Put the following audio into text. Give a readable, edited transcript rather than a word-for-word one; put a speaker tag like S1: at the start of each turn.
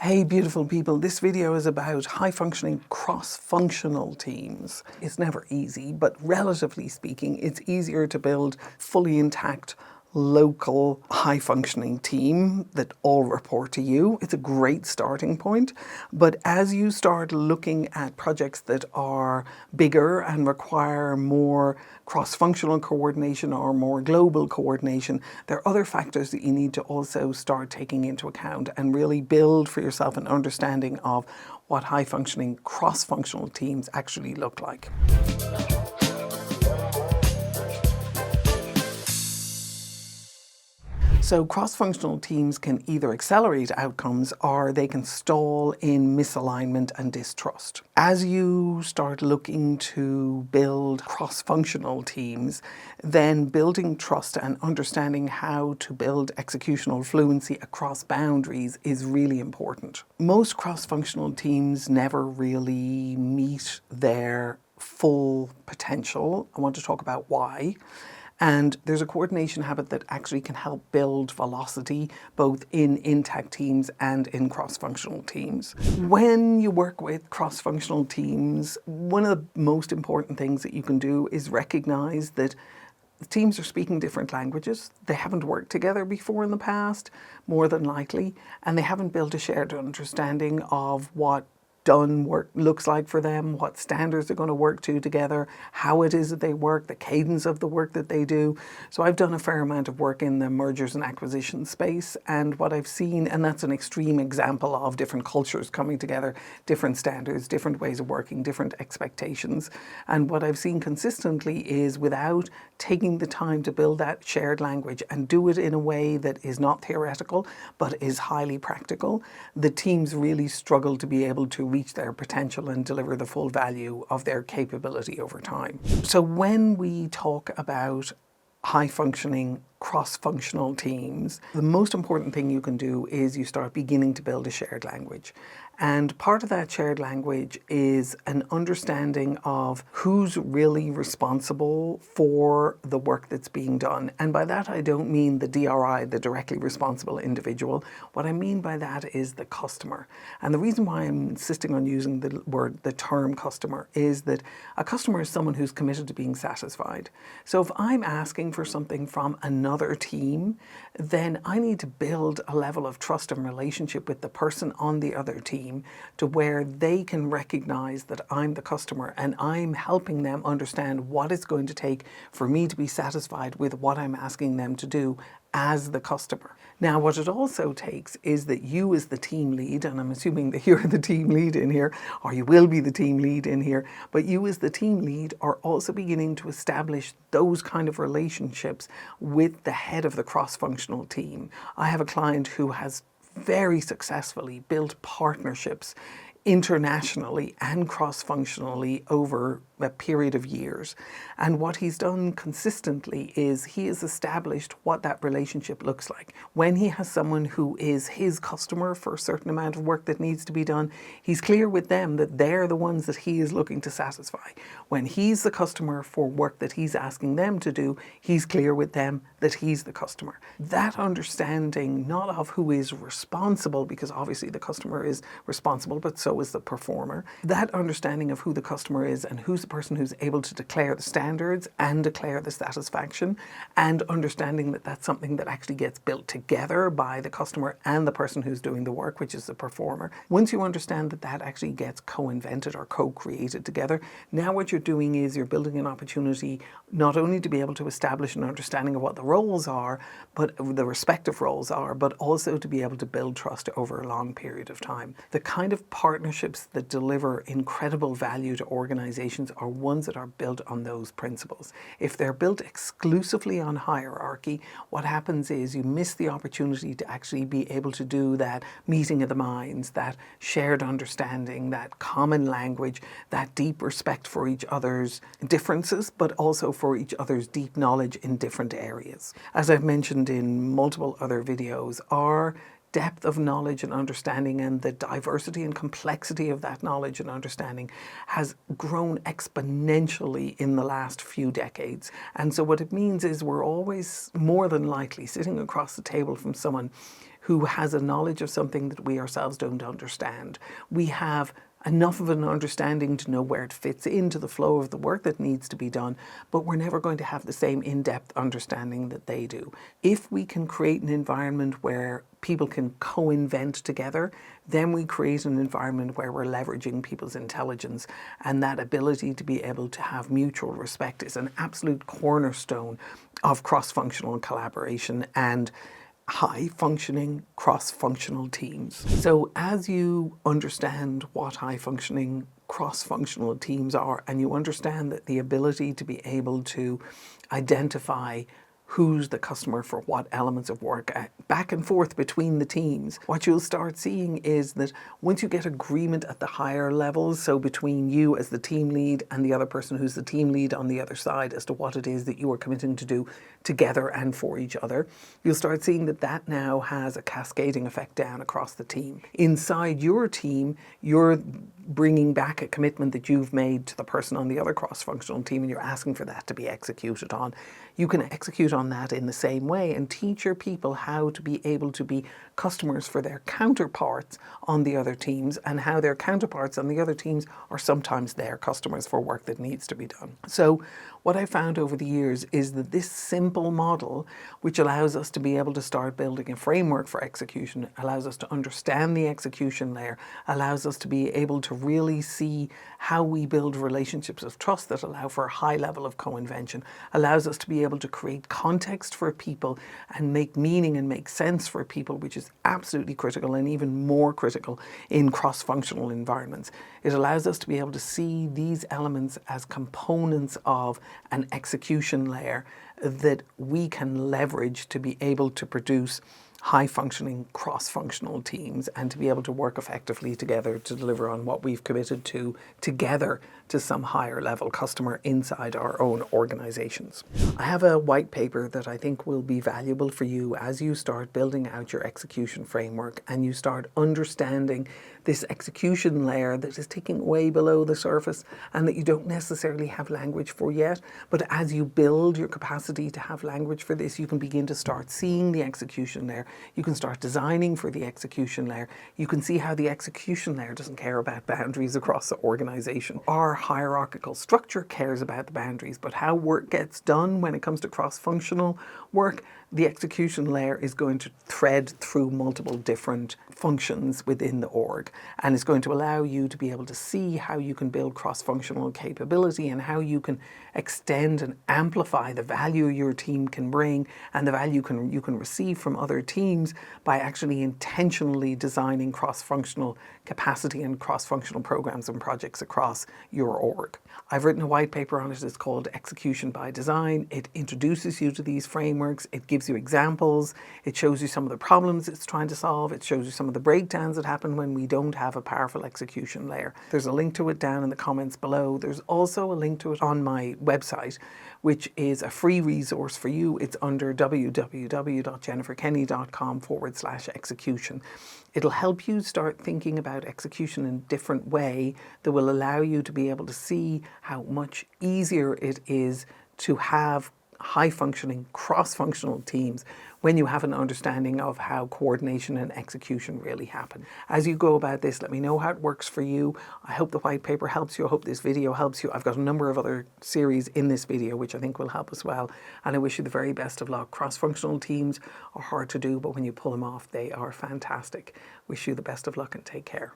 S1: Hey beautiful people, this video is about high-functioning cross-functional teams. It's never easy, but relatively speaking, it's easier to build fully intact local high-functioning team that all report to you. It's a great starting point, but as you start looking at projects that are bigger and require more cross-functional coordination or more global coordination, there are other factors that you need to also start taking into account and really build for yourself an understanding of what high-functioning cross-functional teams actually look like. So cross-functional teams can either accelerate outcomes or they can stall in misalignment and distrust. As you start looking to build cross-functional teams, then building trust and understanding how to build executional fluency across boundaries is really important. Most cross-functional teams never really meet their full potential. I want to talk about why. And there's a coordination habit that actually can help build velocity both in intact teams and in cross-functional teams. When you work with cross-functional teams, one of the most important things that you can do is recognize that teams are speaking different languages. They haven't worked together before in the past, more than likely, and they haven't built a shared understanding of what done work looks like for them, what standards they're going to work to together, how it is that they work, the cadence of the work that they do. So I've done a fair amount of work in the mergers and acquisitions space, and what I've seen, and that's an extreme example of different cultures coming together, different standards, different ways of working, different expectations. And what I've seen consistently is without taking the time to build that shared language and do it in a way that is not theoretical but is highly practical, the teams really struggle to be able to reach their potential and deliver the full value of their capability over time. So when we talk about high-functioning cross-functional teams, the most important thing you can do is you start beginning to build a shared language. And part of that shared language is an understanding of who's really responsible for the work that's being done. And by that, I don't mean the DRI, the directly responsible individual. What I mean by that is the customer. And the reason why I'm insisting on using the term customer is that a customer is someone who's committed to being satisfied. So if I'm asking for something from another team, then I need to build a level of trust and relationship with the person on the other team to where they can recognize that I'm the customer and I'm helping them understand what it's going to take for me to be satisfied with what I'm asking them to do as the customer. Now, what it also takes is that you as the team lead, and I'm assuming that you're the team lead in here, or you will be the team lead in here, but you as the team lead are also beginning to establish those kind of relationships with the head of the cross-functional team. I have a client who has very successfully built partnerships internationally and cross-functionally over a period of years. And what he's done consistently is he has established what that relationship looks like. When he has someone who is his customer for a certain amount of work that needs to be done, he's clear with them that they're the ones that he is looking to satisfy. When he's the customer for work that he's asking them to do, he's clear with them that he's the customer. That understanding, not of who is responsible, because obviously the customer is responsible, but so is the performer. That understanding of who the customer is and who's the person who's able to declare the standards and declare the satisfaction, and understanding that that's something that actually gets built together by the customer and the person who's doing the work, which is the performer. Once you understand that that actually gets co-invented or co-created together, now what you're doing is you're building an opportunity not only to be able to establish an understanding of what the roles are, but the respective roles are, but also to be able to build trust over a long period of time. The kind of partnerships that deliver incredible value to organizations are ones that are built on those principles. If they're built exclusively on hierarchy, what happens is you miss the opportunity to actually be able to do that meeting of the minds, that shared understanding, that common language, that deep respect for each other's differences, but also for each other's deep knowledge in different areas. As I've mentioned in multiple other videos, our depth of knowledge and understanding and the diversity and complexity of that knowledge and understanding has grown exponentially in the last few decades. And so what it means is we're always more than likely sitting across the table from someone who has a knowledge of something that we ourselves don't understand. We have enough of an understanding to know where it fits into the flow of the work that needs to be done, but we're never going to have the same in-depth understanding that they do. If we can create an environment where people can co-invent together, then we create an environment where we're leveraging people's intelligence, and that ability to be able to have mutual respect is an absolute cornerstone of cross-functional collaboration and high-functioning cross-functional teams. So as you understand what high-functioning cross-functional teams are, and you understand that the ability to be able to identify who's the customer for what elements of work back and forth between the teams, what you'll start seeing is that once you get agreement at the higher levels, so between you as the team lead and the other person who's the team lead on the other side as to what it is that you are committing to do together and for each other, you'll start seeing that that now has a cascading effect down across the team. Inside your team, you're bringing back a commitment that you've made to the person on the other cross-functional team, and you're asking for that to be executed on. You can execute on that in the same way and teach your people how to be able to be customers for their counterparts on the other teams, and how their counterparts on the other teams are sometimes their customers for work that needs to be done. So what I found over the years is that this simple model, which allows us to be able to start building a framework for execution, allows us to understand the execution layer, allows us to be able to really see how we build relationships of trust that allow for a high level of co-invention, allows us to be able to create context for people and make meaning and make sense for people, which is absolutely critical and even more critical in cross-functional environments. It allows us to be able to see these elements as components of an execution layer that we can leverage to be able to produce high-functioning cross-functional teams and to be able to work effectively together to deliver on what we've committed to together to some higher level customer inside our own organizations. I have a white paper that I think will be valuable for you as you start building out your execution framework and you start understanding this execution layer that is ticking way below the surface and that you don't necessarily have language for yet. But as you build your capacity to have language for this, you can begin to start seeing the execution layer. You can start designing for the execution layer. You can see how the execution layer doesn't care about boundaries across the organization. Our hierarchical structure cares about the boundaries, but how work gets done when it comes to cross-functional work, the execution layer is going to thread through multiple different functions within the org, and it's going to allow you to be able to see how you can build cross-functional capability and how you can extend and amplify the value your team can bring and the value you can receive from other teams by actually intentionally designing cross-functional capacity and cross-functional programs and projects across your org. I've written a white paper on it. It's called Execution by Design. It introduces you to these frameworks. It gives you examples. It shows you some of the problems it's trying to solve. It shows you some of the breakdowns that happen when we don't have a powerful execution layer. There's a link to it down in the comments below. There's also a link to it on my website, which is a free resource for you. It's under www.jenniferkenny.com/execution. It'll help you start thinking about execution in a different way that will allow you to be able to see how much easier it is to have high-functioning, cross-functional teams when you have an understanding of how coordination and execution really happen. As you go about this, let me know how it works for you. I hope the white paper helps you. I hope this video helps you. I've got a number of other series in this video which I think will help as well, and I wish you the very best of luck. Cross-functional teams are hard to do, but when you pull them off, they are fantastic. Wish you the best of luck and take care.